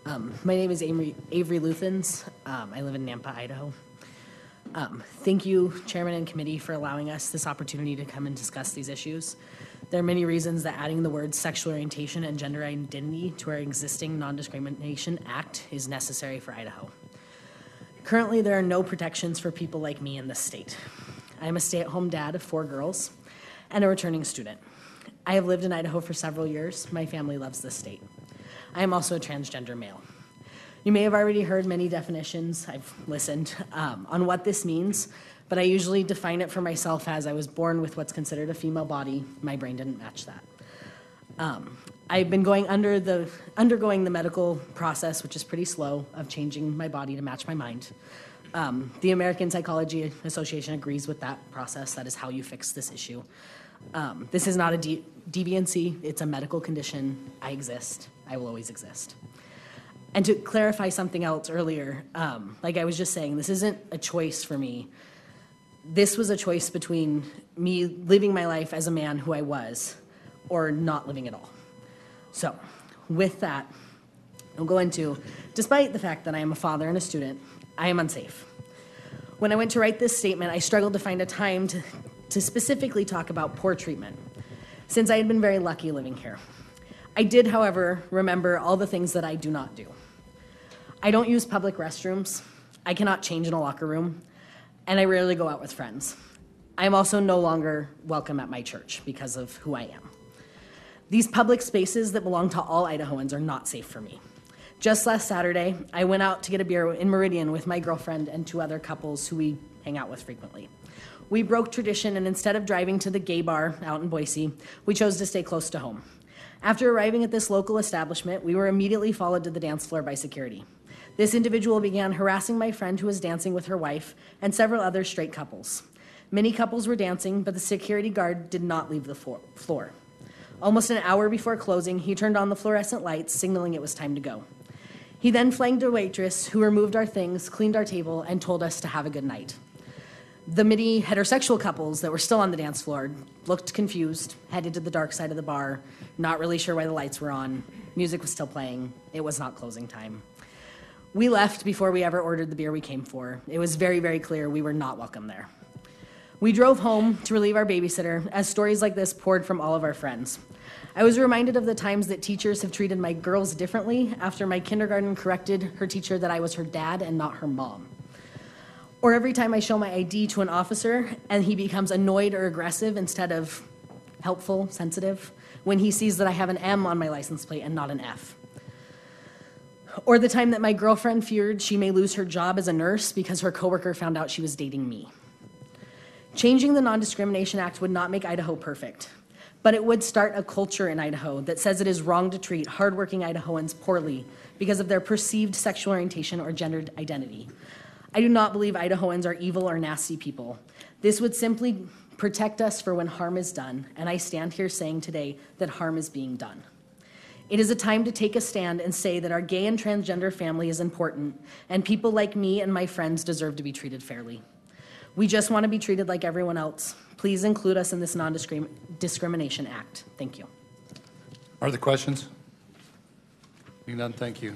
My name is Avery Lutthans. I live in Nampa, Idaho. Thank you, Chairman and Committee, for allowing us this opportunity to come and discuss these issues. There are many reasons that adding the words sexual orientation and gender identity to our existing Non-Discrimination Act is necessary for Idaho. Currently, there are no protections for people like me in this state. I am a stay-at-home dad of 4 girls and a returning student. I have lived in Idaho for several years. My family loves this state. I am also a transgender male. You may have already heard many definitions, I've listened, on what this means, but I usually define it for myself as I was born with what's considered a female body. My brain didn't match that. I've been undergoing the medical process, which is pretty slow, of changing my body to match my mind. The American Psychology Association agrees with that process. That is how you fix this issue. This is not a deviancy, it's a medical condition. I exist, I will always exist. And to clarify something else earlier, like I was just saying, this isn't a choice for me. This was a choice between me living my life as a man who I was or not living at all. So with that, I'll go into, despite the fact that I am a father and a student, I am unsafe. When I went to write this statement, I struggled to find a time to specifically talk about poor treatment, since I had been very lucky living here. I did, however, remember all the things that I do not do. I don't use public restrooms, I cannot change in a locker room, and I rarely go out with friends. I am also no longer welcome at my church because of who I am. These public spaces that belong to all Idahoans are not safe for me. Just last Saturday, I went out to get a beer in Meridian with my girlfriend and 2 other couples who we hang out with frequently. We broke tradition, and instead of driving to the gay bar out in Boise, we chose to stay close to home. After arriving at this local establishment, we were immediately followed to the dance floor by security. This individual began harassing my friend who was dancing with her wife and several other straight couples. Many couples were dancing, but the security guard did not leave the floor. Almost an hour before closing, he turned on the fluorescent lights, signaling it was time to go. He then flanked a waitress who removed our things, cleaned our table, and told us to have a good night. The many heterosexual couples that were still on the dance floor looked confused, headed to the dark side of the bar, not really sure why the lights were on. Music was still playing. It was not closing time. We left before we ever ordered the beer we came for. It was very, very clear we were not welcome there. We drove home to relieve our babysitter as stories like this poured from all of our friends. I was reminded of the times that teachers have treated my girls differently after my kindergarten corrected her teacher that I was her dad and not her mom. Or every time I show my ID to an officer and he becomes annoyed or aggressive instead of helpful, sensitive, when he sees that I have an M on my license plate and not an F. Or the time that my girlfriend feared she may lose her job as a nurse because her coworker found out she was dating me. Changing the Non-Discrimination Act would not make Idaho perfect, but it would start a culture in Idaho that says it is wrong to treat hardworking Idahoans poorly because of their perceived sexual orientation or gendered identity. I do not believe Idahoans are evil or nasty people. This would simply protect us for when harm is done, and I stand here saying today that harm is being done. It is a time to take a stand and say that our gay and transgender family is important, and people like me and my friends deserve to be treated fairly. We just want to be treated like everyone else. Please include us in this Non-Discrimination Act. Thank you. Are there questions? Being none, thank you.